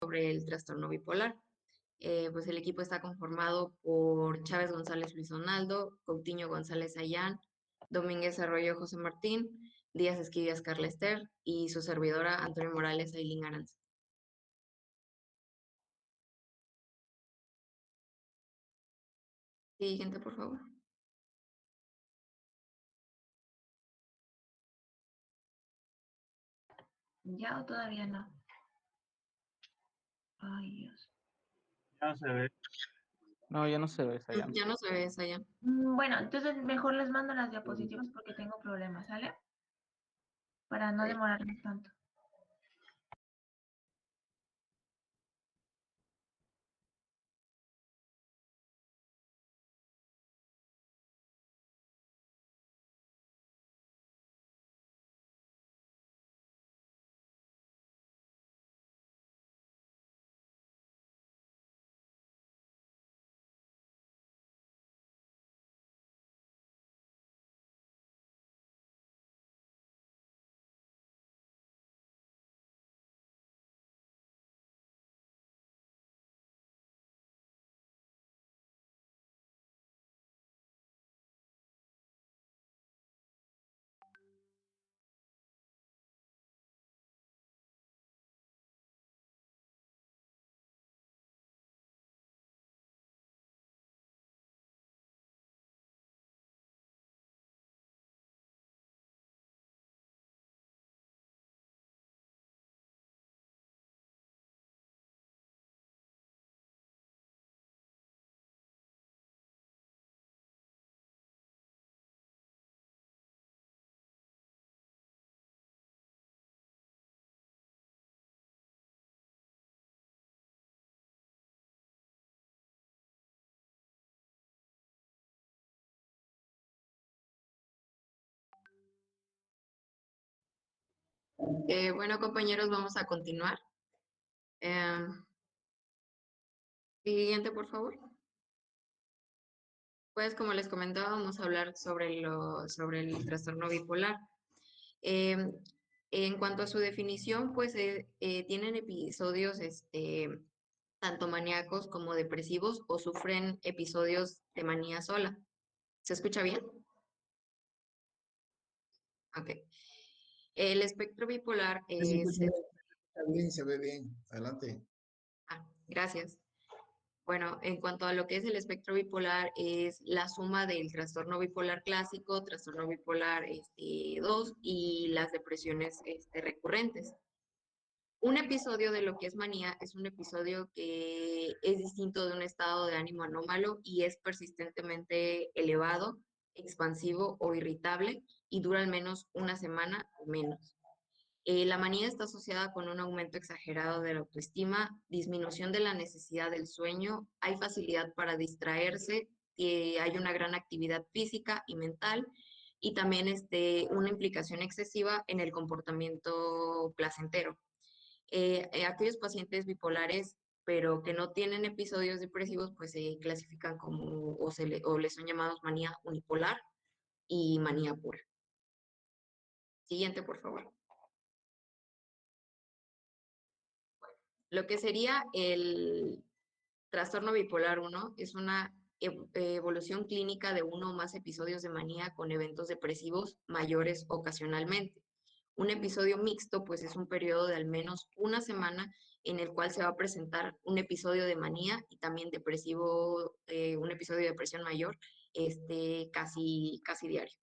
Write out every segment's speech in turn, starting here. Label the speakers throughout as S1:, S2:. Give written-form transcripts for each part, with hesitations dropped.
S1: sobre el trastorno bipolar. Pues el equipo está conformado por Chávez González Luis Donaldo, Coutinho González Ayán, Domínguez Arroyo José Martín, Díaz Esquivias Carla Esther y su servidora Antonio Morales Ailín Aranza. Siguiente, por favor.
S2: ¿Ya o todavía no? Ay, Dios.
S3: Ya no se ve.
S4: No, ya no se ve esa llanta.
S1: Ya no se ve esa ya.
S2: Bueno, entonces mejor les mando las diapositivas porque tengo problemas, ¿sale? Para no demorarnos tanto.
S1: Bueno, compañeros, vamos a continuar. Eh, Siguiente, por favor. Pues como les comentaba, vamos a hablar sobre el trastorno bipolar. Eh, en cuanto a su definición, pues tienen episodios tanto maníacos como depresivos o sufren episodios de manía sola. ¿Se escucha bien? Ok. El espectro bipolar
S5: Sí, se escucha
S1: es...
S5: bien, se ve bien. Adelante.
S1: Gracias. Bueno, en cuanto a lo que es el espectro bipolar, es la suma del trastorno bipolar clásico, trastorno bipolar 2 y las depresiones recurrentes. Un episodio de lo que es manía es un episodio que es distinto de un estado de ánimo anómalo y es persistentemente elevado, expansivo o irritable y dura al menos una semana o menos. La manía está asociada con un aumento exagerado de la autoestima, disminución de la necesidad del sueño, hay facilidad para distraerse, hay una gran actividad física y mental y también una implicación excesiva en el comportamiento placentero. Aquellos pacientes bipolares pero que no tienen episodios depresivos, pues se clasifican como, o les son llamados manía unipolar y manía pura. Siguiente, por favor. Lo que sería el trastorno bipolar 1 es una evolución clínica de uno o más episodios de manía con eventos depresivos mayores ocasionalmente. Un episodio mixto, pues es un periodo de al menos una semana en el cual se va a presentar un episodio de manía y también depresivo, un episodio de depresión mayor, casi diario.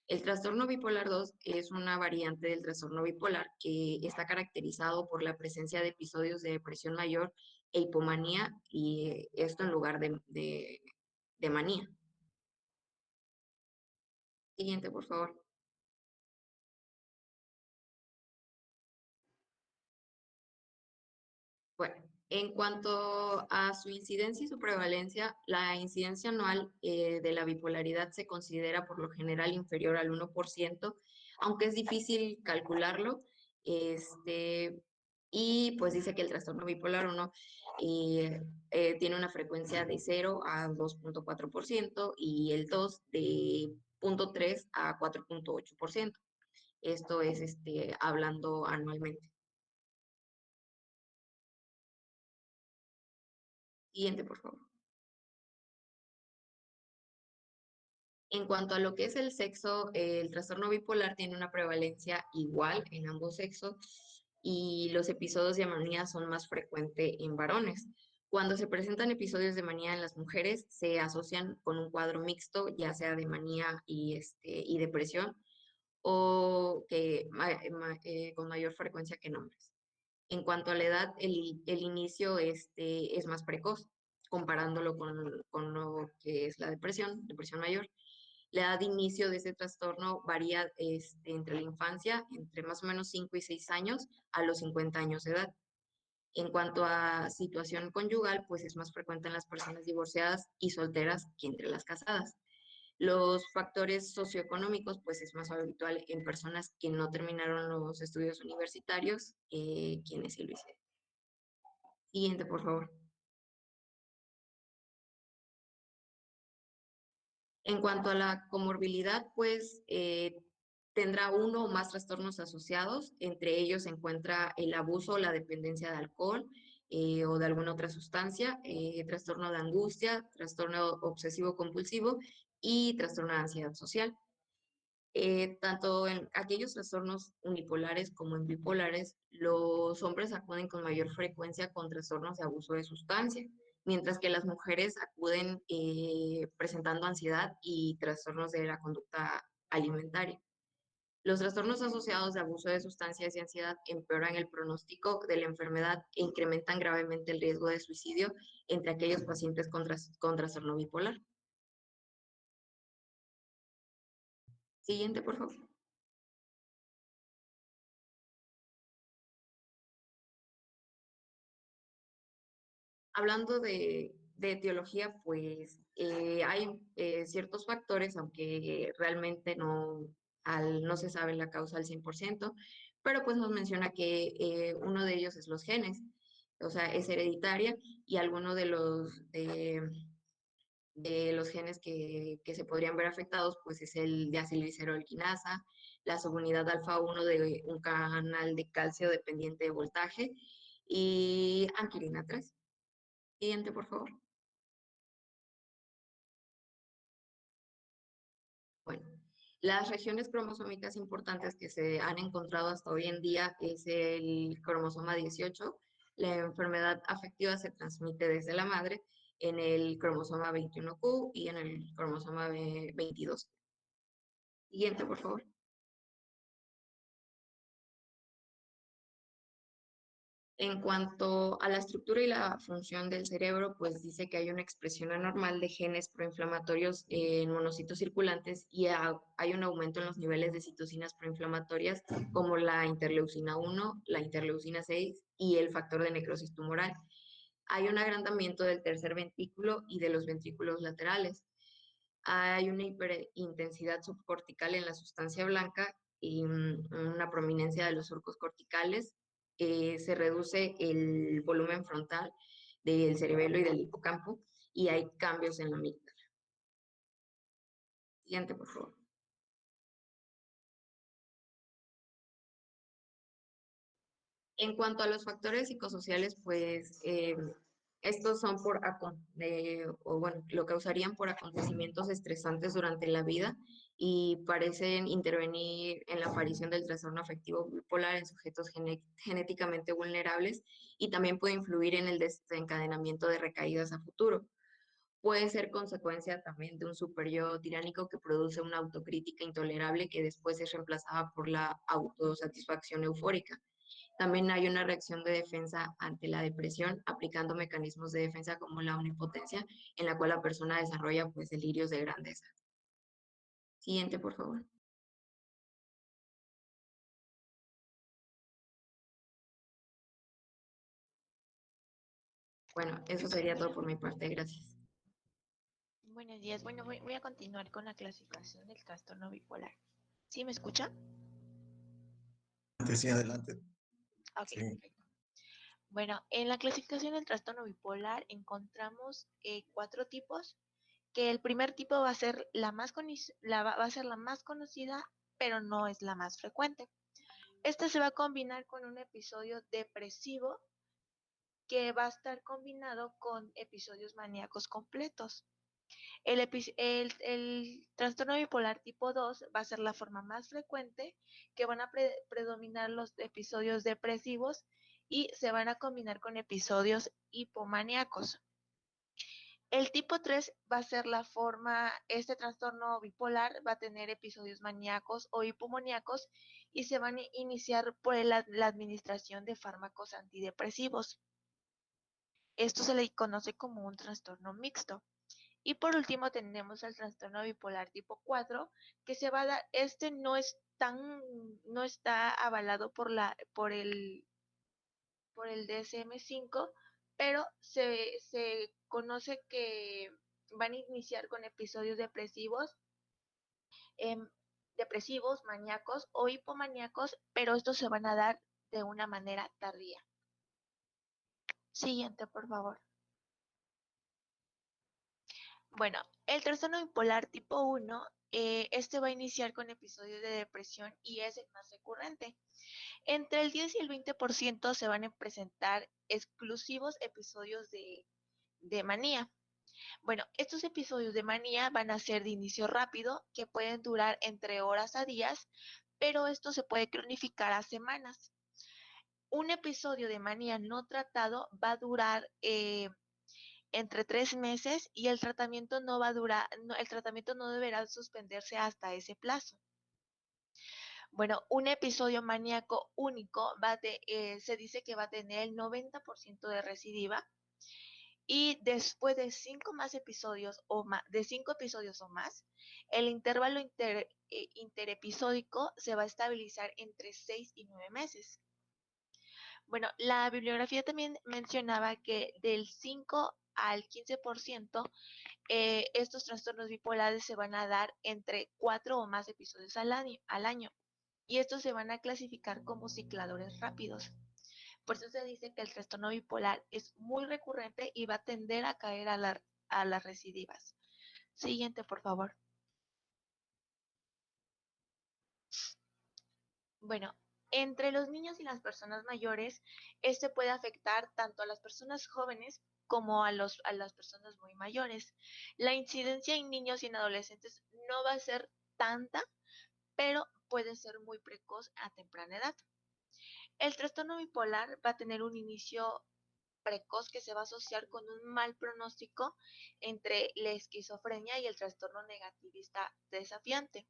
S1: El trastorno bipolar 2 es una variante del trastorno bipolar que está caracterizado por la presencia de episodios de depresión mayor e hipomanía, y esto en lugar de manía. Siguiente, por favor. Bueno, en cuanto a su incidencia y su prevalencia, la incidencia anual de la bipolaridad se considera por lo general inferior al 1%, aunque es difícil calcularlo. Y pues dice que el trastorno bipolar 1 tiene una frecuencia de 0 a 2,4% y el 2 de 0,3 a 4,8%. Esto es hablando anualmente. Siguiente, por favor. En cuanto a lo que es el sexo, el trastorno bipolar tiene una prevalencia igual en ambos sexos y los episodios de manía son más frecuentes en varones. Cuando se presentan episodios de manía en las mujeres, se asocian con un cuadro mixto, ya sea de manía y depresión, o con mayor frecuencia que en hombres. En cuanto a la edad, el inicio es más precoz, comparándolo con lo que es la depresión mayor. La edad de inicio de ese trastorno varía entre la infancia, entre más o menos 5 y 6 años, a los 50 años de edad. En cuanto a situación conyugal, pues es más frecuente en las personas divorciadas y solteras que entre las casadas. Los factores socioeconómicos, pues es más habitual en personas que no terminaron los estudios universitarios, quienes sí lo hicieron. Siguiente, por favor. En cuanto a la comorbilidad, pues tendrá uno o más trastornos asociados. Entre ellos se encuentra el abuso o la dependencia de alcohol o de alguna otra sustancia, trastorno de angustia, trastorno obsesivo compulsivo y trastorno de ansiedad social. Tanto en aquellos trastornos unipolares como en bipolares, los hombres acuden con mayor frecuencia con trastornos de abuso de sustancia, mientras que las mujeres acuden presentando ansiedad y trastornos de la conducta alimentaria. Los trastornos asociados de abuso de sustancias y ansiedad empeoran el pronóstico de la enfermedad e incrementan gravemente el riesgo de suicidio entre aquellos pacientes con trastorno bipolar. Siguiente, por favor. Hablando de etiología, pues hay ciertos factores, aunque realmente no se sabe la causa al 100%, pero pues nos menciona que uno de ellos es los genes, o sea, es hereditaria y alguno de los genes que se podrían ver afectados, pues es el de acilglicerolquinasa, la subunidad alfa-1 de un canal de calcio dependiente de voltaje y anquilina 3. Siguiente, por favor. Bueno, las regiones cromosómicas importantes que se han encontrado hasta hoy en día es el cromosoma 18. La enfermedad afectiva se transmite desde la madre en el cromosoma 21Q y en el cromosoma 22. Siguiente, por favor. En cuanto a la estructura y la función del cerebro, pues dice que hay una expresión anormal de genes proinflamatorios en monocitos circulantes y hay un aumento en los niveles de citocinas proinflamatorias como la interleucina 1, la interleucina 6 y el factor de necrosis tumoral. Hay un agrandamiento del tercer ventrículo y de los ventrículos laterales. Hay una hiperintensidad subcortical en la sustancia blanca y una prominencia de los surcos corticales. Se reduce el volumen frontal del cerebelo y del hipocampo y hay cambios en la amígdala. Siguiente, por favor. En cuanto a los factores psicosociales, pues estos son o bueno, lo causarían por acontecimientos estresantes durante la vida y parecen intervenir en la aparición del trastorno afectivo bipolar en sujetos genéticamente vulnerables y también puede influir en el desencadenamiento de recaídas a futuro. Puede ser consecuencia también de un superyo tiránico que produce una autocrítica intolerable que después es reemplazada por la autosatisfacción eufórica. También hay una reacción de defensa ante la depresión, aplicando mecanismos de defensa como la omnipotencia, en la cual la persona desarrolla pues delirios de grandeza. Siguiente, por favor. Bueno, eso sería todo por mi parte. Gracias.
S2: Buenos días. Bueno, voy a continuar con la clasificación del trastorno bipolar. ¿Sí me escucha?
S5: Sí, adelante.
S2: Ok,
S5: Sí.
S2: perfecto. Bueno, en la clasificación del trastorno bipolar encontramos 4 tipos, que el primer tipo va a ser va a ser la más conocida, pero no es la más frecuente. Este se va a combinar con un episodio depresivo que va a estar combinado con episodios maníacos completos. El trastorno bipolar tipo 2 va a ser la forma más frecuente, que van a predominar los episodios depresivos y se van a combinar con episodios hipomaníacos. El tipo 3 va a ser la forma, este trastorno bipolar va a tener episodios maníacos o hipomaníacos y se van a iniciar por la administración de fármacos antidepresivos. Esto se le conoce como un trastorno mixto. Y por último tenemos el trastorno bipolar tipo 4, que se va a dar, este no está avalado por el DSM-5, pero se conoce que van a iniciar con episodios em, depresivos, maníacos o hipomaníacos, pero estos se van a dar de una manera tardía. Siguiente, por favor. Bueno, el trastorno bipolar tipo 1, este va a iniciar con episodios de depresión y es el más recurrente. Entre el 10 y el 20% se van a presentar exclusivos episodios de manía. Bueno, estos episodios de manía van a ser de inicio rápido, que pueden durar entre horas a días, pero esto se puede cronificar a semanas. Un episodio de manía no tratado va a durar entre 3 meses y el tratamiento no va a durar, el tratamiento no deberá suspenderse hasta ese plazo. Bueno, un episodio maníaco único se dice que va a tener el 90% de recidiva y después de 5 episodios o más, el intervalo interepisódico se va a estabilizar entre 6 y 9 meses. Bueno, la bibliografía también mencionaba que del 5 al 15% estos trastornos bipolares se van a dar entre 4 o más episodios al año y estos se van a clasificar como cicladores rápidos. Por eso se dice que el trastorno bipolar es muy recurrente y va a tender a caer a las recidivas. Siguiente, por favor. Bueno, entre los niños y las personas mayores, este puede afectar tanto a las personas jóvenes como a las personas muy mayores. La incidencia en niños y en adolescentes no va a ser tanta, pero puede ser muy precoz a temprana edad. El trastorno bipolar va a tener un inicio precoz que se va a asociar con un mal pronóstico entre la esquizofrenia y el trastorno negativista desafiante.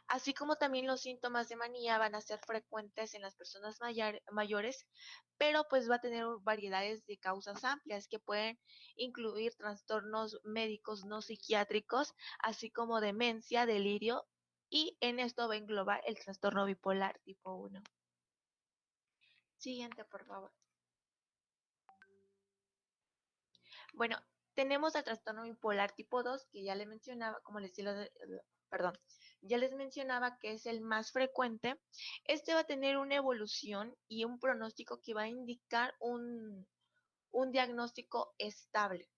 S2: Así como también los síntomas de manía van a ser frecuentes en las personas mayores, pero pues va a tener variedades de causas amplias que pueden incluir trastornos médicos no psiquiátricos, así como demencia, delirio, y en esto va a englobar el trastorno bipolar tipo 1. Siguiente, por favor. Bueno, tenemos el trastorno bipolar tipo 2, que ya les mencionaba, perdón, ya les mencionaba que es el más frecuente. Este va a tener una evolución y un pronóstico que va a indicar un diagnóstico estable.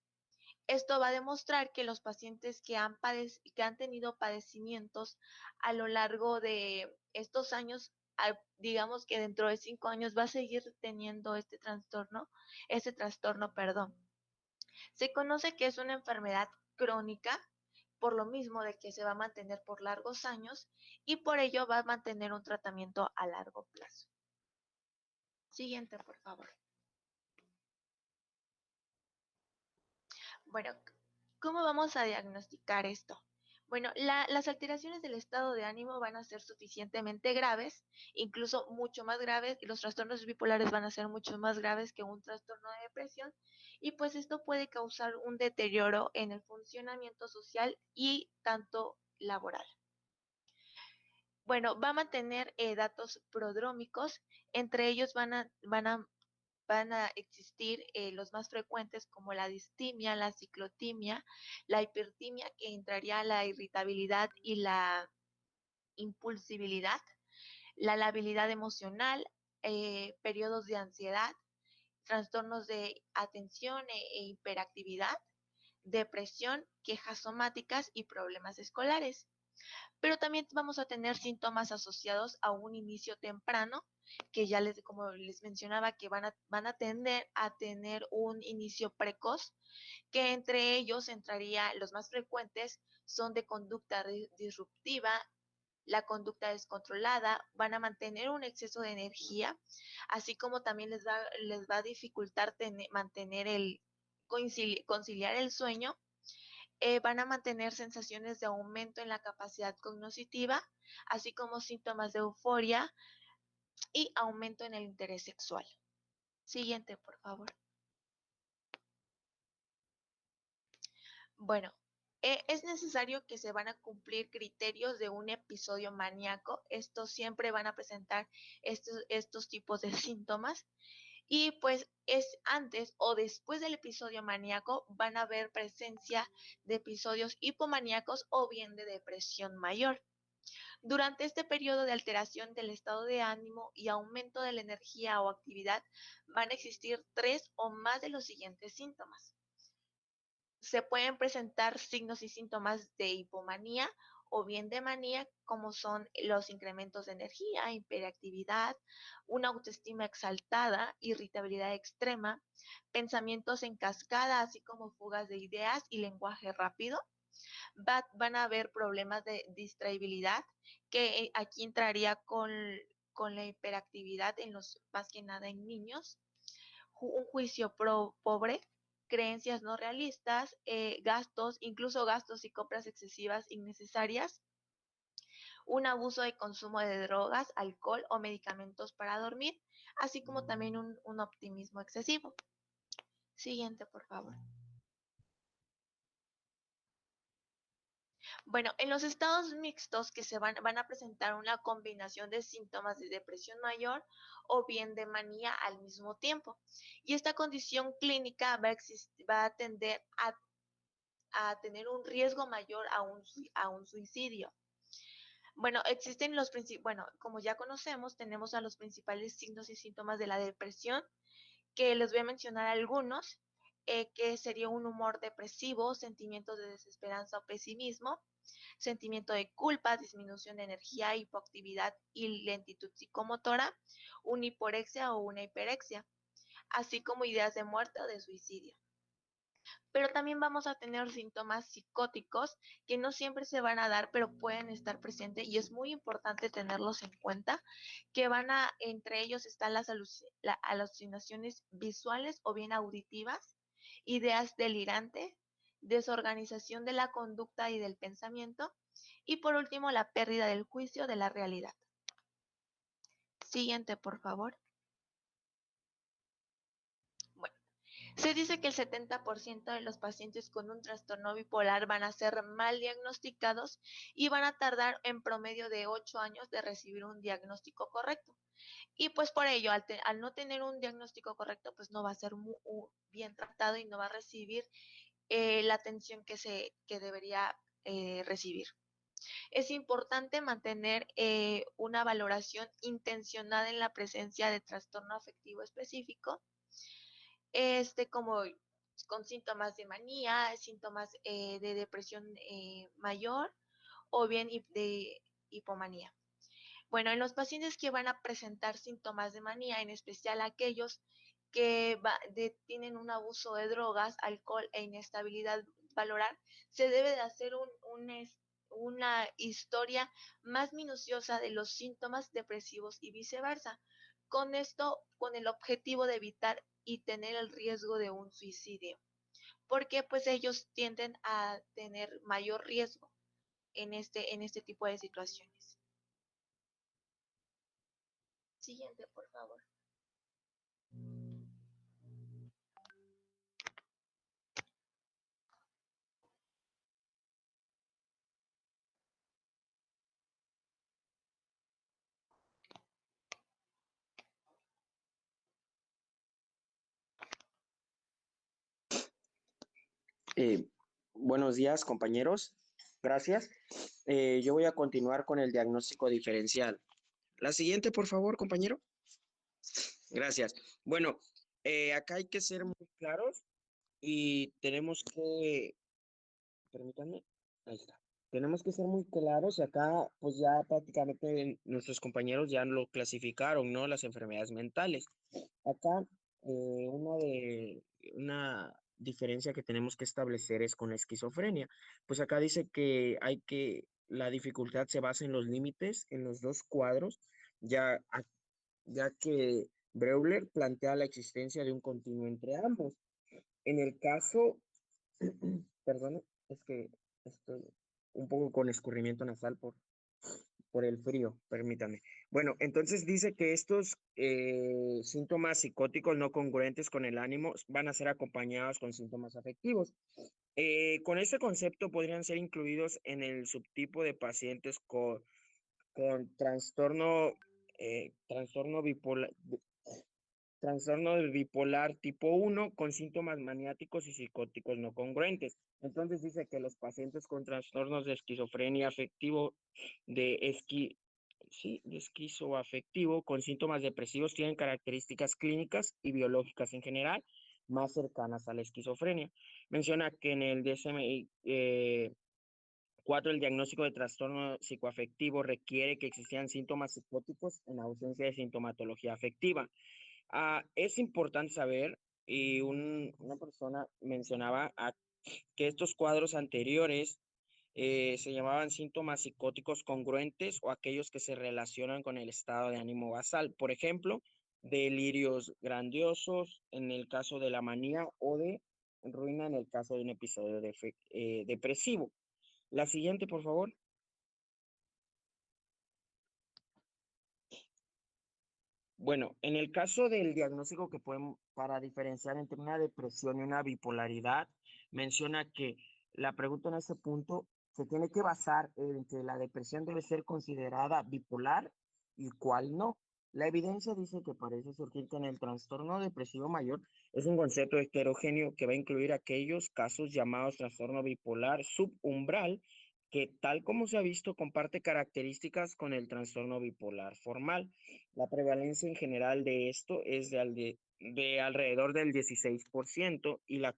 S2: Esto va a demostrar que los pacientes que han tenido padecimientos a lo largo de estos años, digamos que dentro de 5 años va a seguir teniendo este trastorno, perdón. Se conoce que es una enfermedad crónica, por lo mismo de que se va a mantener por largos años y por ello va a mantener un tratamiento a largo plazo. Siguiente, por favor. Bueno, ¿cómo vamos a diagnosticar esto? Bueno, las alteraciones del estado de ánimo van a ser suficientemente graves, incluso mucho más graves, y los trastornos bipolares van a ser mucho más graves que un trastorno de depresión, y pues esto puede causar un deterioro en el funcionamiento social y tanto laboral. Bueno, va a mantener datos prodrómicos, entre ellos van a existir los más frecuentes como la distimia, la ciclotimia, la hipertimia, que entraría la irritabilidad y la impulsibilidad, la labilidad emocional, periodos de ansiedad, trastornos de atención e hiperactividad, depresión, quejas somáticas y problemas escolares. Pero también vamos a tener síntomas asociados a un inicio temprano que ya como les mencionaba, que van a tender a tener un inicio precoz, que entre ellos entraría, los más frecuentes son de conducta disruptiva, la conducta descontrolada, van a mantener un exceso de energía, así como también les va a dificultar mantener conciliar el sueño. Van a mantener sensaciones de aumento en la capacidad cognitiva, así como síntomas de euforia y aumento en el interés sexual. Siguiente, por favor. Bueno, es necesario que se van a cumplir criterios de un episodio maníaco. Estos siempre van a presentar estos tipos de síntomas. Y pues es antes o después del episodio maníaco van a haber presencia de episodios hipomaníacos o bien de depresión mayor. Durante este periodo de alteración del estado de ánimo y aumento de la energía o actividad van a existir 3 o más de los siguientes síntomas. Se pueden presentar signos y síntomas de hipomanía o bien de manía, como son los incrementos de energía, hiperactividad, una autoestima exaltada, irritabilidad extrema, pensamientos en cascada, así como fugas de ideas y lenguaje rápido. Van a haber problemas de distraibilidad, que aquí entraría con la hiperactividad más que nada en niños, un juicio pobre, creencias no realistas, incluso gastos y compras excesivas innecesarias, un abuso de consumo de drogas, alcohol o medicamentos para dormir, así como también un optimismo excesivo. Siguiente, por favor. Bueno, en los estados mixtos que van a presentar una combinación de síntomas de depresión mayor o bien de manía al mismo tiempo. Y esta condición clínica va a tender a tener un riesgo mayor a un suicidio. Bueno, como ya conocemos, tenemos a los principales signos y síntomas de la depresión, que les voy a mencionar algunos, que sería un humor depresivo, sentimientos de desesperanza o pesimismo, sentimiento de culpa, disminución de energía, hipoactividad y lentitud psicomotora, una hiporexia o una hiperexia, así como ideas de muerte o de suicidio. Pero también vamos a tener síntomas psicóticos que no siempre se van a dar, pero pueden estar presentes y es muy importante tenerlos en cuenta, que entre ellos están las alucinaciones visuales o bien auditivas, ideas delirantes, desorganización de la conducta y del pensamiento, y por último, la pérdida del juicio de la realidad. Siguiente, por favor. Bueno, se dice que el 70% de los pacientes con un trastorno bipolar van a ser mal diagnosticados y van a tardar en promedio de 8 años de recibir un diagnóstico correcto. Y pues por ello, al no tener un diagnóstico correcto, pues no va a ser bien tratado y no va a recibir la atención que debería recibir. Es importante mantener una valoración intencionada en la presencia de trastorno afectivo específico, como con síntomas de manía, síntomas de depresión mayor o bien de hipomanía. Bueno, en los pacientes que van a presentar síntomas de manía, en especial aquellos que tienen un abuso de drogas, alcohol e inestabilidad valorar, se debe de hacer una historia más minuciosa de los síntomas depresivos y viceversa. Con esto, con el objetivo de evitar y tener el riesgo de un suicidio, porque pues ellos tienden a tener mayor riesgo en este tipo de situaciones. Siguiente, por favor.
S3: Buenos días, compañeros. Gracias. Yo voy a continuar con el diagnóstico diferencial. La siguiente, por favor, compañero. Gracias. Bueno, acá hay que ser muy claros y tenemos que, permítanme, ahí está. tenemos que ser muy claros y acá pues ya prácticamente nuestros compañeros ya lo clasificaron, ¿no? Las enfermedades mentales. Acá una diferencia que tenemos que establecer es con la esquizofrenia. Pues acá dice que la dificultad se basa en los límites, en los dos cuadros, ya, ya que Breuer plantea la existencia de un continuo entre ambos. En el caso, perdón, es que estoy un poco con escurrimiento nasal por el frío, permítame. Bueno, entonces dice que estos síntomas psicóticos no congruentes con el ánimo van a ser acompañados con síntomas afectivos. Con este concepto podrían ser incluidos en el subtipo de pacientes con trastorno bipolar, bipolar tipo 1 con síntomas maniáticos y psicóticos no congruentes. Entonces dice que los pacientes con trastornos de esquizofrenia afectivo, de esquizoafectivo con síntomas depresivos tienen características clínicas y biológicas en general más cercanas a la esquizofrenia. Menciona que en el DSM 4 el diagnóstico de trastorno psicoafectivo requiere que existan síntomas psicóticos en ausencia de sintomatología afectiva. Es importante saber, y una persona mencionaba que estos cuadros anteriores se llamaban síntomas psicóticos congruentes o aquellos que se relacionan con el estado de ánimo basal. Por ejemplo, delirios grandiosos en el caso de la manía o de ruina en el caso de un episodio depresivo. La siguiente, por favor. Bueno, en el caso del diagnóstico que podemos, para diferenciar entre una depresión y una bipolaridad, menciona que la pregunta en este punto se tiene que basar en que la depresión debe ser considerada bipolar y cuál no. La evidencia dice que parece surgir que en el trastorno depresivo mayor es un concepto heterogéneo que va a incluir aquellos casos llamados trastorno bipolar subumbral, que tal como se ha visto comparte características con el trastorno bipolar formal. La prevalencia en general de esto es de alrededor del 16% y la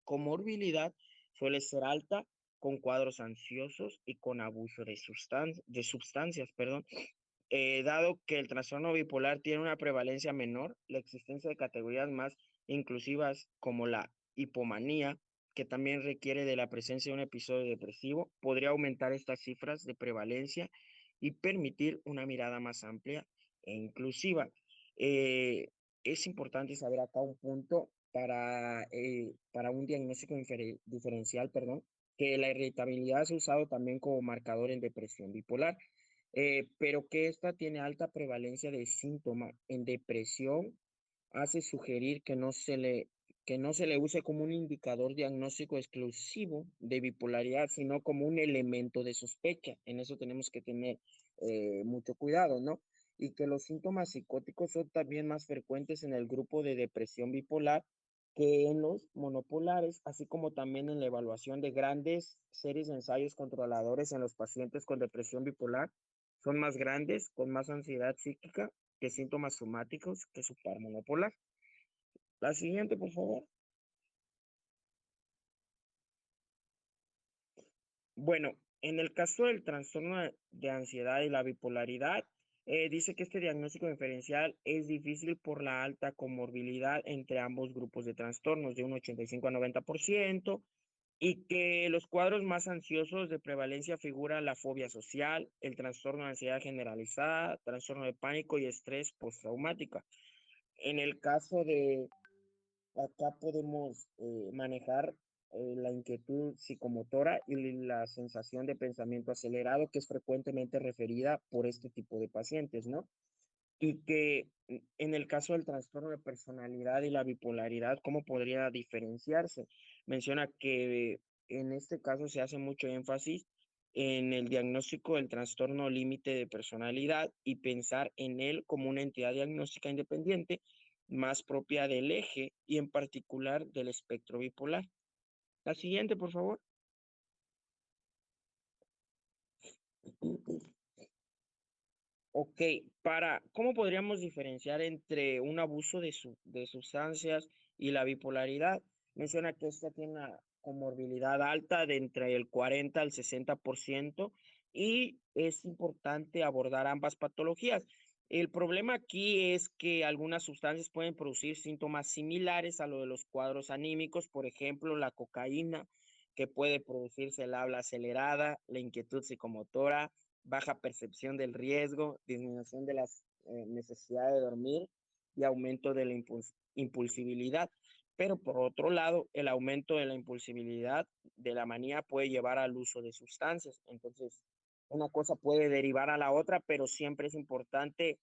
S3: comorbilidad suele ser alta con cuadros ansiosos y con abuso de sustancias, perdón. Dado que el trastorno bipolar tiene una prevalencia menor, la existencia de categorías más inclusivas como la hipomanía, que también requiere de la presencia de un episodio depresivo, podría aumentar estas cifras de prevalencia y permitir una mirada más amplia e inclusiva. Eh, es importante saber acá un punto para un diagnóstico diferencial, perdón, que la irritabilidad se ha usado también como marcador en depresión bipolar, pero que esta tiene alta prevalencia de síntoma en depresión hace sugerir que no se le use como un indicador diagnóstico exclusivo de bipolaridad, sino como un elemento de sospecha. En eso tenemos que tener mucho cuidado, ¿no? Y que los síntomas psicóticos son también más frecuentes en el grupo de depresión bipolar que en los monopolares, así como también en la evaluación de grandes series de ensayos controladores en los pacientes con depresión bipolar son más grandes, con más ansiedad psíquica que síntomas somáticos que su par monopolar. La siguiente, por favor. Bueno, en el caso del trastorno de ansiedad y la bipolaridad, dice que este diagnóstico diferencial es difícil por la alta comorbilidad entre ambos grupos de trastornos, de un 85 a 90%, y que los cuadros más ansiosos de prevalencia figuran la fobia social, el trastorno de ansiedad generalizada, trastorno de pánico y estrés postraumática. En el caso de acá podemos manejar la inquietud psicomotora y la sensación de pensamiento acelerado, que es frecuentemente referida por este tipo de pacientes, ¿no? Y que en el caso del trastorno de personalidad y la bipolaridad, ¿cómo podría diferenciarse? Menciona que en este caso se hace mucho énfasis en el diagnóstico del trastorno límite de personalidad y pensar en él como una entidad diagnóstica independiente más propia del eje y en particular del espectro bipolar. La siguiente, por favor. Ok, ¿cómo podríamos diferenciar entre un abuso de sustancias y la bipolaridad? Menciona que esta tiene comorbilidad alta de entre el 40 al 60% y es importante abordar ambas patologías. El problema aquí es que algunas sustancias pueden producir síntomas similares a lo de los cuadros anímicos, por ejemplo, la cocaína, que puede producirse el habla acelerada, la inquietud psicomotora, baja percepción del riesgo, disminución de la necesidad de dormir y aumento de la impulsibilidad. Pero por otro lado, el aumento de la impulsibilidad de la manía puede llevar al uso de sustancias. Entonces, una cosa puede derivar a la otra, pero siempre es importante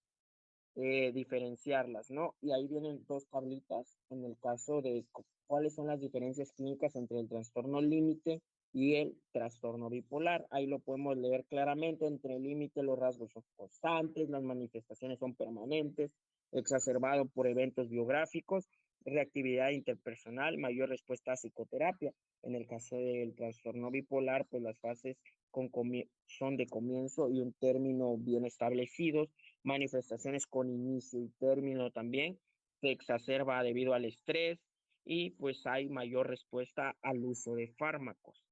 S3: diferenciarlas, ¿no? Y ahí vienen dos tablitas en el caso de cuáles son las diferencias clínicas entre el trastorno límite y el trastorno bipolar. Ahí lo podemos leer claramente. Entre el límite los rasgos son constantes, las manifestaciones son permanentes, exacerbado por eventos biográficos, reactividad interpersonal, mayor respuesta a psicoterapia. En el caso del trastorno bipolar, pues las fases son de comienzo y un término bien establecidos, manifestaciones con inicio y término también, se exacerba debido al estrés y pues hay mayor respuesta al uso de fármacos.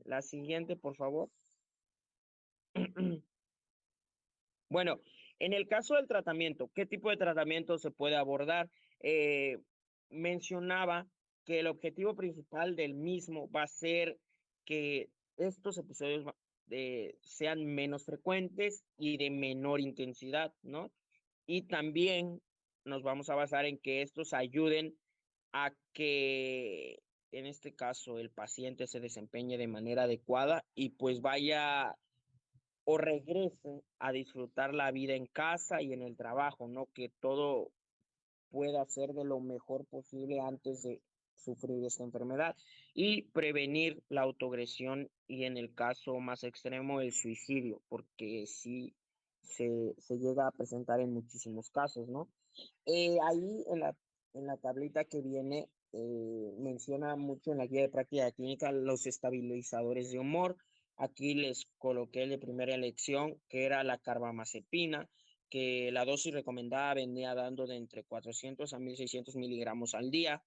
S3: La siguiente, por favor. Bueno, en el caso del tratamiento, ¿qué tipo de tratamiento se puede abordar? Mencionaba que el objetivo principal del mismo va a ser que estos episodios sean menos frecuentes y de menor intensidad, ¿no? Y también nos vamos a basar en que estos ayuden a que, en este caso, el paciente se desempeñe de manera adecuada y pues vaya o regrese a disfrutar la vida en casa y en el trabajo, ¿no? Que todo pueda ser de lo mejor posible antes de sufrir esta enfermedad y prevenir la autoagresión y en el caso más extremo el suicidio, porque sí se llega a presentar en muchísimos casos, ¿no? Ahí en la tablita que viene menciona mucho en la guía de práctica clínica los estabilizadores de humor. Aquí les coloqué el de primera elección, que era la carbamazepina, que la dosis recomendada venía dando de entre 400 a 1600 miligramos al día.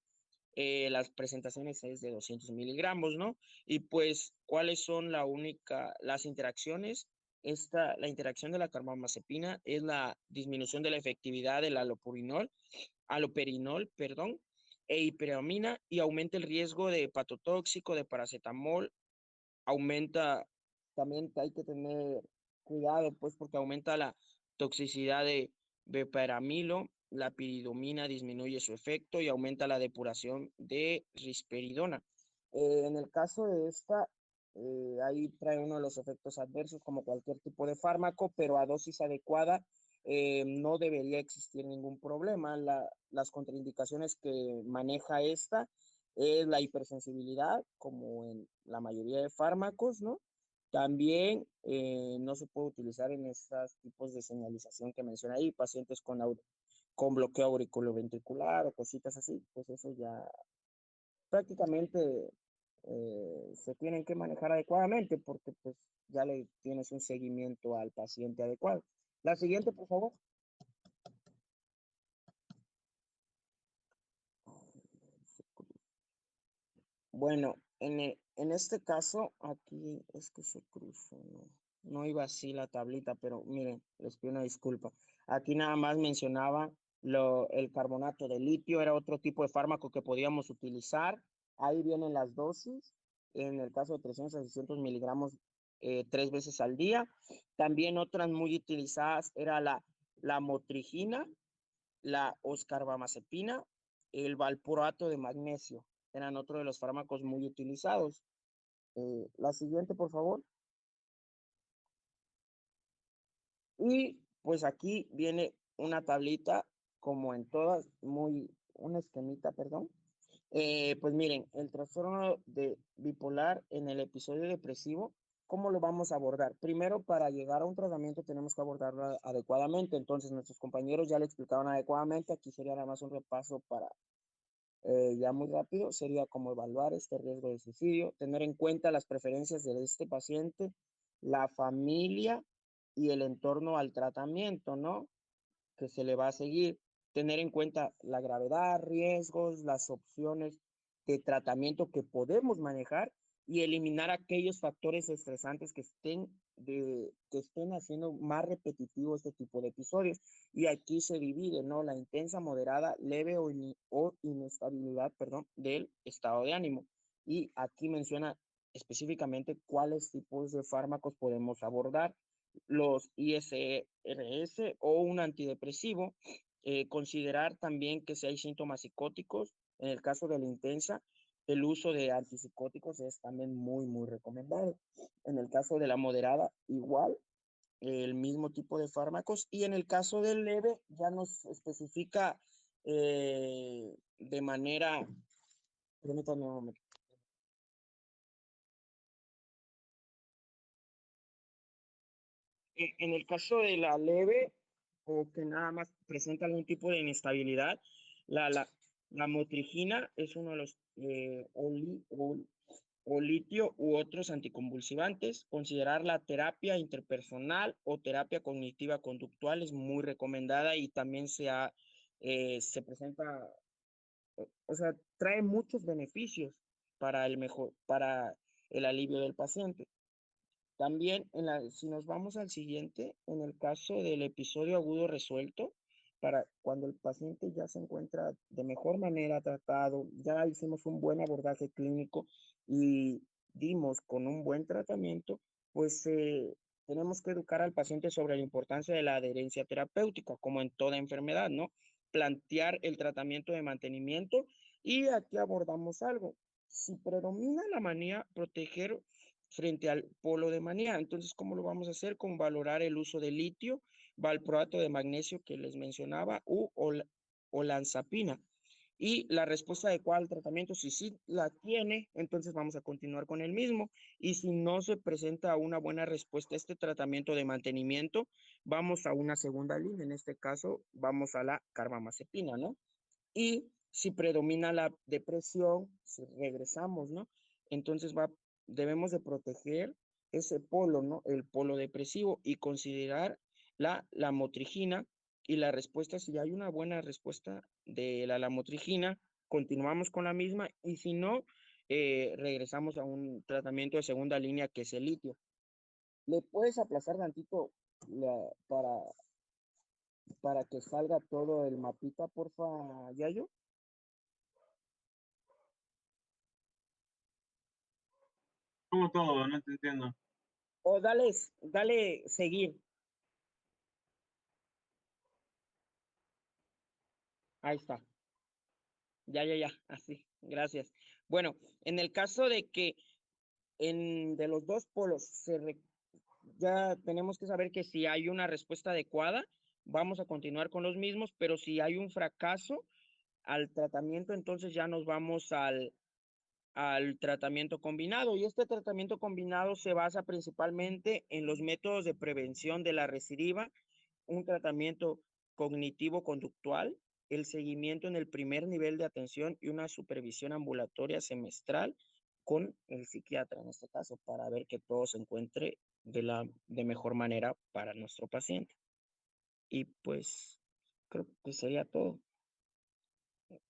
S3: Las presentaciones es de 200 miligramos, ¿no? Y pues, ¿cuáles son las interacciones? La interacción de la carbamazepina es la disminución de la efectividad del aloperinol, perdón, e hiperamina y aumenta el riesgo de hepatotóxico, de paracetamol, también hay que tener cuidado, pues, porque aumenta la toxicidad de beparamilo, la piridomina disminuye su efecto y aumenta la depuración de risperidona. En el caso de esta, ahí trae uno de los efectos adversos como cualquier tipo de fármaco, pero a dosis adecuada no debería existir ningún problema. Las contraindicaciones que maneja esta es la hipersensibilidad, como en la mayoría de fármacos, ¿no? También no se puede utilizar en estos tipos de señalización que menciona ahí, pacientes con bloqueo auriculoventricular o cositas así, pues eso ya prácticamente se tienen que manejar adecuadamente porque pues ya le tienes un seguimiento al paciente adecuado. La siguiente, por favor. Bueno, en este caso, aquí es que se cruzó, no iba así la tablita, pero miren, les pido una disculpa. Aquí nada más mencionaba el carbonato de litio, era otro tipo de fármaco que podíamos utilizar. Ahí vienen las dosis, en el caso de 300 a 600 miligramos 3 veces al día. También otras muy utilizadas era la motrigina, la oscarbamazepina, el valproato de magnesio. Eran otro de los fármacos muy utilizados. La siguiente, por favor. Y pues aquí viene una tablita, como en todas, una esquemita, perdón. Pues miren, el trastorno de bipolar en el episodio depresivo, ¿cómo lo vamos a abordar? Primero, para llegar a un tratamiento tenemos que abordarlo adecuadamente. Entonces, nuestros compañeros ya lo explicaron adecuadamente. Aquí sería nada más un repaso para ya muy rápido, sería como evaluar este riesgo de suicidio, tener en cuenta las preferencias de este paciente, la familia y el entorno al tratamiento, ¿no? Que se le va a seguir, tener en cuenta la gravedad, riesgos, las opciones de tratamiento que podemos manejar y eliminar aquellos factores estresantes que estén haciendo más repetitivo este tipo de episodios. Y aquí se divide, ¿no? La intensa, moderada, leve o inestabilidad, perdón, del estado de ánimo. Y aquí menciona específicamente cuáles tipos de fármacos podemos abordar. Los ISRS o un antidepresivo. Considerar también que si hay síntomas psicóticos, en el caso de la intensa, el uso de antipsicóticos es también muy recomendado. En el caso de la moderada, igual, el mismo tipo de fármacos. Y en el caso del leve, ya nos especifica de manera... Permítanme un momento. En el caso de la leve, o que nada más presenta algún tipo de inestabilidad, la motrigina es uno de los o litio u otros anticonvulsivantes. Considerar la terapia interpersonal o terapia cognitiva conductual es muy recomendada y también se presenta, o sea, trae muchos beneficios para el alivio del paciente. También, si nos vamos al siguiente, en el caso del episodio agudo resuelto, para cuando el paciente ya se encuentra de mejor manera tratado, ya hicimos un buen abordaje clínico y dimos con un buen tratamiento, pues tenemos que educar al paciente sobre la importancia de la adherencia terapéutica, como en toda enfermedad, ¿no? Plantear el tratamiento de mantenimiento y aquí abordamos algo. Si predomina la manía, proteger frente al polo de manía. Entonces, ¿cómo lo vamos a hacer? Con valorar el uso de litio, valproato de magnesio que les mencionaba, o olanzapina. Y la respuesta adecuada al tratamiento, si sí la tiene, entonces vamos a continuar con el mismo. Y si no se presenta una buena respuesta a este tratamiento de mantenimiento, vamos a una segunda línea. En este caso, vamos a la carbamazepina, ¿no? Y si predomina la depresión, si regresamos, ¿no? Entonces debemos de proteger ese polo, ¿no? El polo depresivo y considerar la lamotrigina y la respuesta, si hay una buena respuesta de la lamotrigina, continuamos con la misma y si no, regresamos a un tratamiento de segunda línea que es el litio. ¿Le puedes aplazar tantito para que salga todo el mapita, porfa, Yayo?
S6: ¿Cómo todo? No te entiendo.
S3: O dale seguir. Ahí está. Ya. Así. Gracias. Bueno, en el caso de que de los dos polos ya tenemos que saber que si hay una respuesta adecuada, vamos a continuar con los mismos, pero si hay un fracaso al tratamiento, entonces ya nos vamos al tratamiento combinado. Y este tratamiento combinado se basa principalmente en los métodos de prevención de la recidiva, un tratamiento cognitivo-conductual, el seguimiento en el primer nivel de atención y una supervisión ambulatoria semestral con el psiquiatra en este caso, para ver que todo se encuentre de mejor manera para nuestro paciente. Y pues creo que sería todo.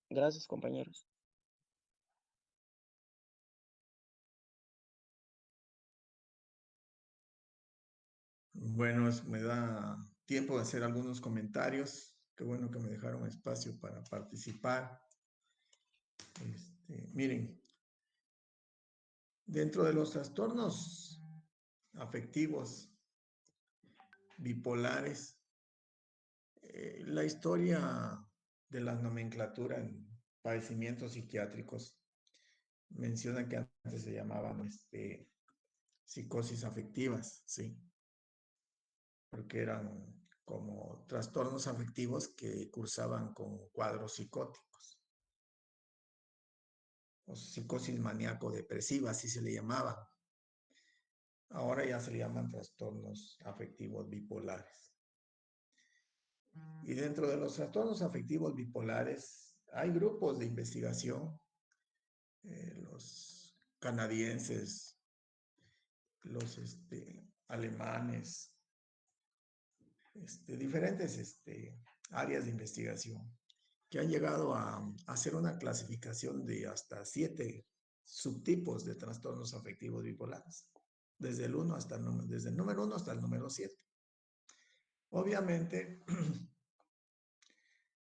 S3: Gracias, compañeros.
S5: Bueno, me da tiempo de hacer algunos comentarios. Qué bueno que me dejaron espacio para participar. Miren, dentro de los trastornos afectivos bipolares, la historia de la nomenclatura en padecimientos psiquiátricos menciona que antes se llamaban psicosis afectivas, ¿sí? Porque eran como trastornos afectivos que cursaban con cuadros psicóticos, o psicosis maníaco-depresiva, así se le llamaban. Ahora ya se le llaman trastornos afectivos bipolares. Y dentro de los trastornos afectivos bipolares hay grupos de investigación, los canadienses, los alemanes, diferentes áreas de investigación que han llegado a hacer una clasificación de hasta 7 subtipos de trastornos afectivos bipolares, desde el 1 hasta desde el número 1 hasta el número 7. Obviamente,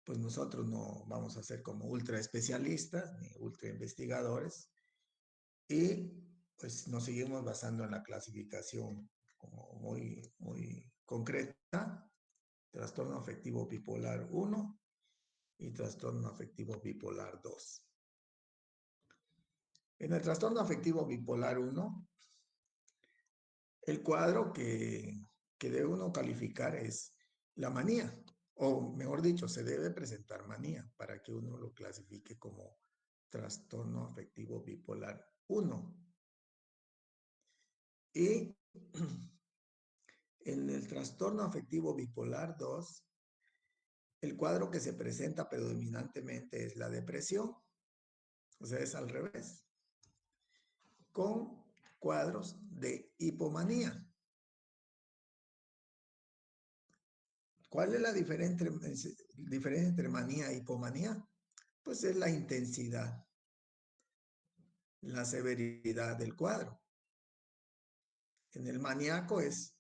S5: pues nosotros no vamos a ser como ultra especialistas ni ultra investigadores y pues nos seguimos basando en la clasificación como muy concreta: trastorno afectivo bipolar 1 y trastorno afectivo bipolar 2. En el trastorno afectivo bipolar 1, el cuadro que debe uno calificar es la manía, o mejor dicho, se debe presentar manía para que uno lo clasifique como trastorno afectivo bipolar 1. Y en el trastorno afectivo bipolar 2, el cuadro que se presenta predominantemente es la depresión, o sea, es al revés, con cuadros de hipomanía. ¿Cuál es la diferencia entre manía e hipomanía? Pues es la intensidad, la severidad del cuadro. En el maníaco es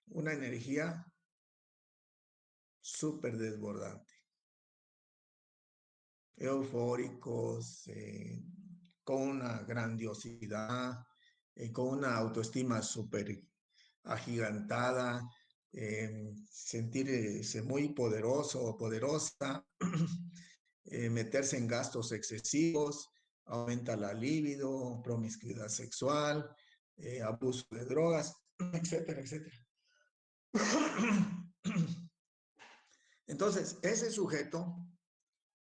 S5: una energía súper desbordante. Eufóricos, con una grandiosidad, con una autoestima súper agigantada, sentirse muy poderoso o poderosa, meterse en gastos excesivos, aumenta la libido, promiscuidad sexual, abuso de drogas, etcétera, etcétera. Entonces, ese sujeto,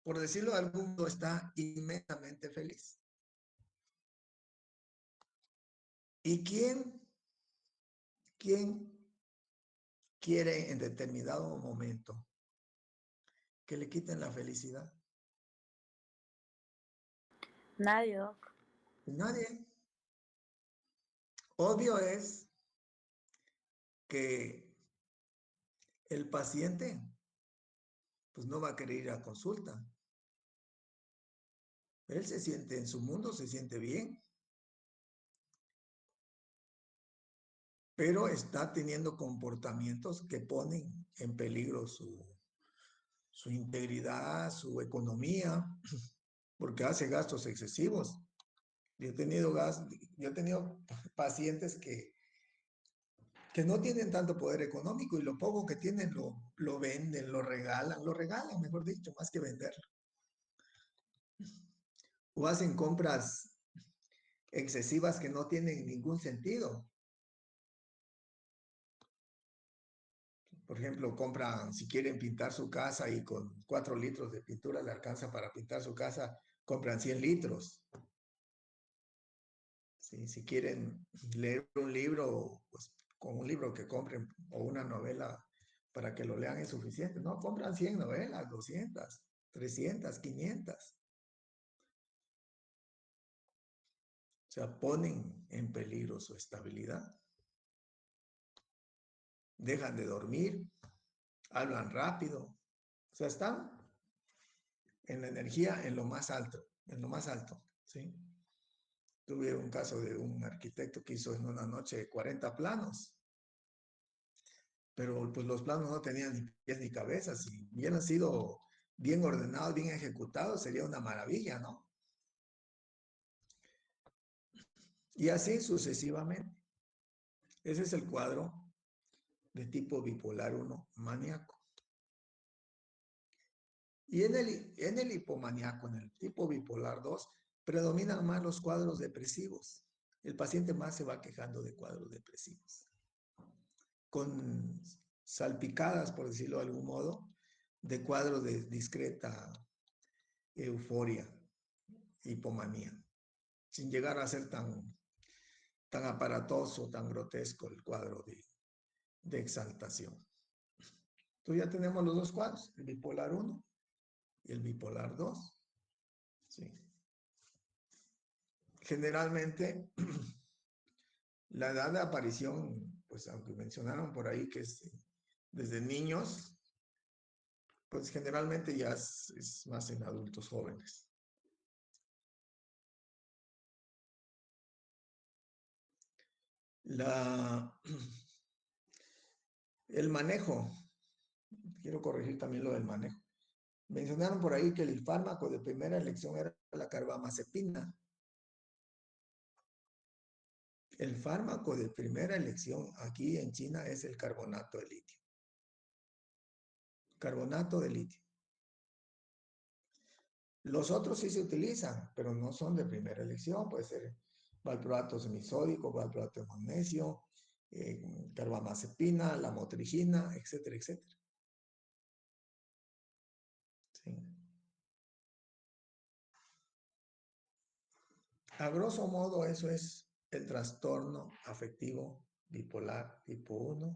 S5: por decirlo de algún modo, está inmensamente feliz. ¿Y quién quiere en determinado momento que le quiten la felicidad?
S7: Nadie, Doc.
S5: Nadie. Obvio es que el paciente pues no va a querer ir a consulta. Él se siente en su mundo, se siente bien, pero está teniendo comportamientos que ponen en peligro su integridad, su economía, porque hace gastos excesivos. Yo he tenido pacientes que no tienen tanto poder económico y lo poco que tienen lo venden, lo regalan, mejor dicho, más que venderlo. O hacen compras excesivas que no tienen ningún sentido. Por ejemplo, compran, si quieren pintar su casa y con 4 litros de pintura le alcanza para pintar su casa, compran 100 litros. ¿Sí? Si quieren leer un libro, pues con un libro que compren o una novela para que lo lean es suficiente. No, compran 100 novelas, 200, 300, 500. O sea, ponen en peligro su estabilidad. Dejan de dormir, hablan rápido. O sea, están en la energía en lo más alto, ¿sí? Tuve un caso de un arquitecto que hizo en una noche 40 planos, pero pues los planos no tenían ni pies ni cabeza. Si hubieran sido bien ordenados, bien ejecutados, sería una maravilla, ¿no? Y así sucesivamente. Ese es el cuadro de tipo bipolar 1 maníaco. Y en el hipomaníaco, en el tipo bipolar 2, predominan más los cuadros depresivos. El paciente más se va quejando de cuadros depresivos, con salpicadas, por decirlo de algún modo, de cuadros de discreta euforia, hipomanía, sin llegar a ser tan aparatoso, tan grotesco el cuadro de exaltación. Entonces ya tenemos los dos cuadros, el bipolar 1 y el bipolar 2. ¿Sí? Generalmente, la edad de aparición, pues aunque mencionaron por ahí que es desde niños, pues generalmente ya es más en adultos jóvenes. El manejo, quiero corregir también lo del manejo. Mencionaron por ahí que el fármaco de primera elección era la carbamazepina. El fármaco de primera elección aquí en China es el carbonato de litio. Carbonato de litio. Los otros sí se utilizan, pero no son de primera elección. Puede ser valproato semisódico, valproato de magnesio, carbamazepina, la motrigina, etcétera, etcétera. Sí. A grosso modo, eso es el trastorno afectivo bipolar tipo 1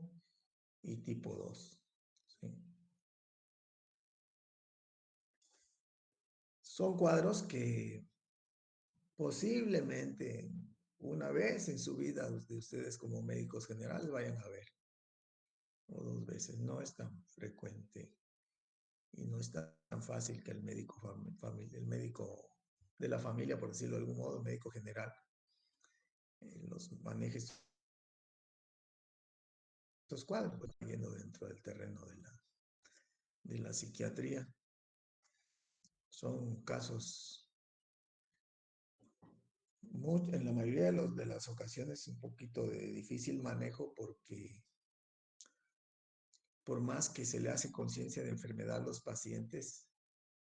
S5: y tipo 2. ¿Sí? Son cuadros que posiblemente una vez en su vida de ustedes como médicos generales vayan a ver, o 2 veces. No es tan frecuente y no es tan fácil que el médico, el médico de la familia, por decirlo de algún modo, el médico general, los maneje estos cuadros, pues, yendo dentro del terreno de la psiquiatría. Son casos, en la mayoría de las ocasiones, un poquito de difícil manejo porque por más que se le hace conciencia de enfermedad a los pacientes,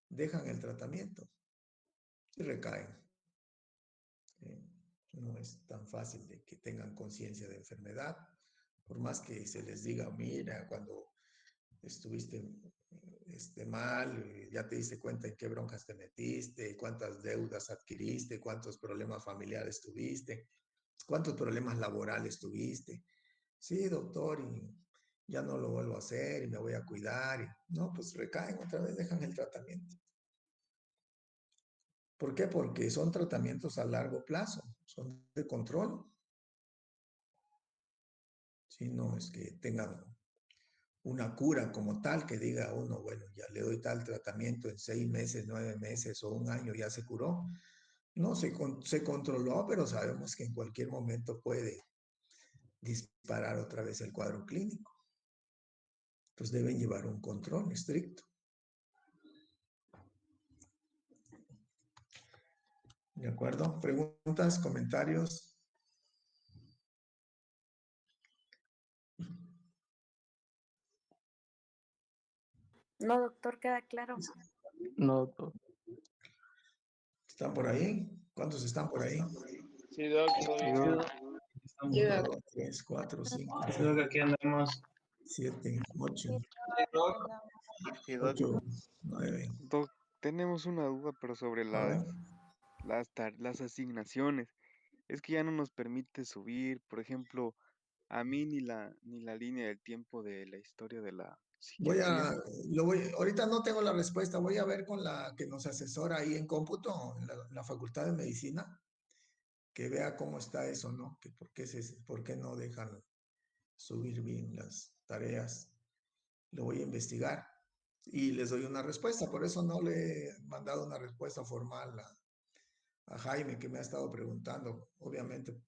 S5: dejan el tratamiento y recaen. No es tan fácil de que tengan conciencia de enfermedad, por más que se les diga, mira, cuando estuviste mal, ya te diste cuenta en qué broncas te metiste, cuántas deudas adquiriste, cuántos problemas familiares tuviste, cuántos problemas laborales tuviste. Sí, doctor, y ya no lo vuelvo a hacer y me voy a cuidar. No, pues recaen otra vez, dejan el tratamiento. ¿Por qué? Porque son tratamientos a largo plazo, son de control. Si no es que tengan una cura como tal, que diga uno, bueno, ya le doy tal tratamiento en 6 meses, 9 meses o un año ya se curó. No, se controló, pero sabemos que en cualquier momento puede disparar otra vez el cuadro clínico. Entonces deben llevar un control estricto. ¿De acuerdo? ¿Preguntas, comentarios?
S7: No, doctor, queda claro.
S4: No, doctor.
S5: ¿Están por ahí? ¿Cuántos están por ahí?
S6: Sí, Doc, todo bien.
S4: Yo-
S5: 1, 2, 3, 4, 5,
S6: Sí, Doc,
S5: 6,
S6: aquí andamos.
S5: 7, 8,
S6: Sí, Doc.
S8: Sí, Doc.
S5: 8, 9.
S8: Doc, tenemos una duda, pero sobre
S5: A ver.
S8: las asignaciones. Es que ya no nos permite subir, por ejemplo, a mí ni la línea del tiempo de la historia de la psiquiatría.
S5: Ahorita no tengo la respuesta, voy a ver con la que nos asesora ahí en cómputo, en la Facultad de Medicina, que vea cómo está eso, ¿no? Que por qué no dejan subir bien las tareas. Lo voy a investigar y les doy una respuesta. Por eso no le he mandado una respuesta formal a Jaime, que me ha estado preguntando. Obviamente,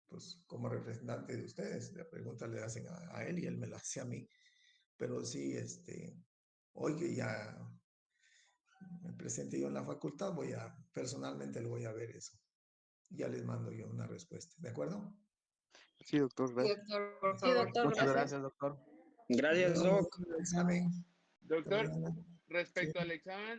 S5: pues como representante de ustedes, la pregunta le hacen a él y él me la hace a mí. Pero sí, hoy que ya me presente yo en la facultad, personalmente lo voy a ver eso. Ya les mando yo una respuesta, ¿de acuerdo?
S8: Sí, doctor,
S1: Sí,
S8: gracias.
S1: doctor, por
S2: Sí,
S1: favor.
S2: doctor,
S4: Muchas
S2: gracias.
S4: gracias, doctor.
S3: Gracias,
S5: Nos vemos
S3: Doc.
S5: en el examen. Hasta
S6: Doctor,
S5: mañana.
S6: respecto
S5: Sí.
S6: al examen,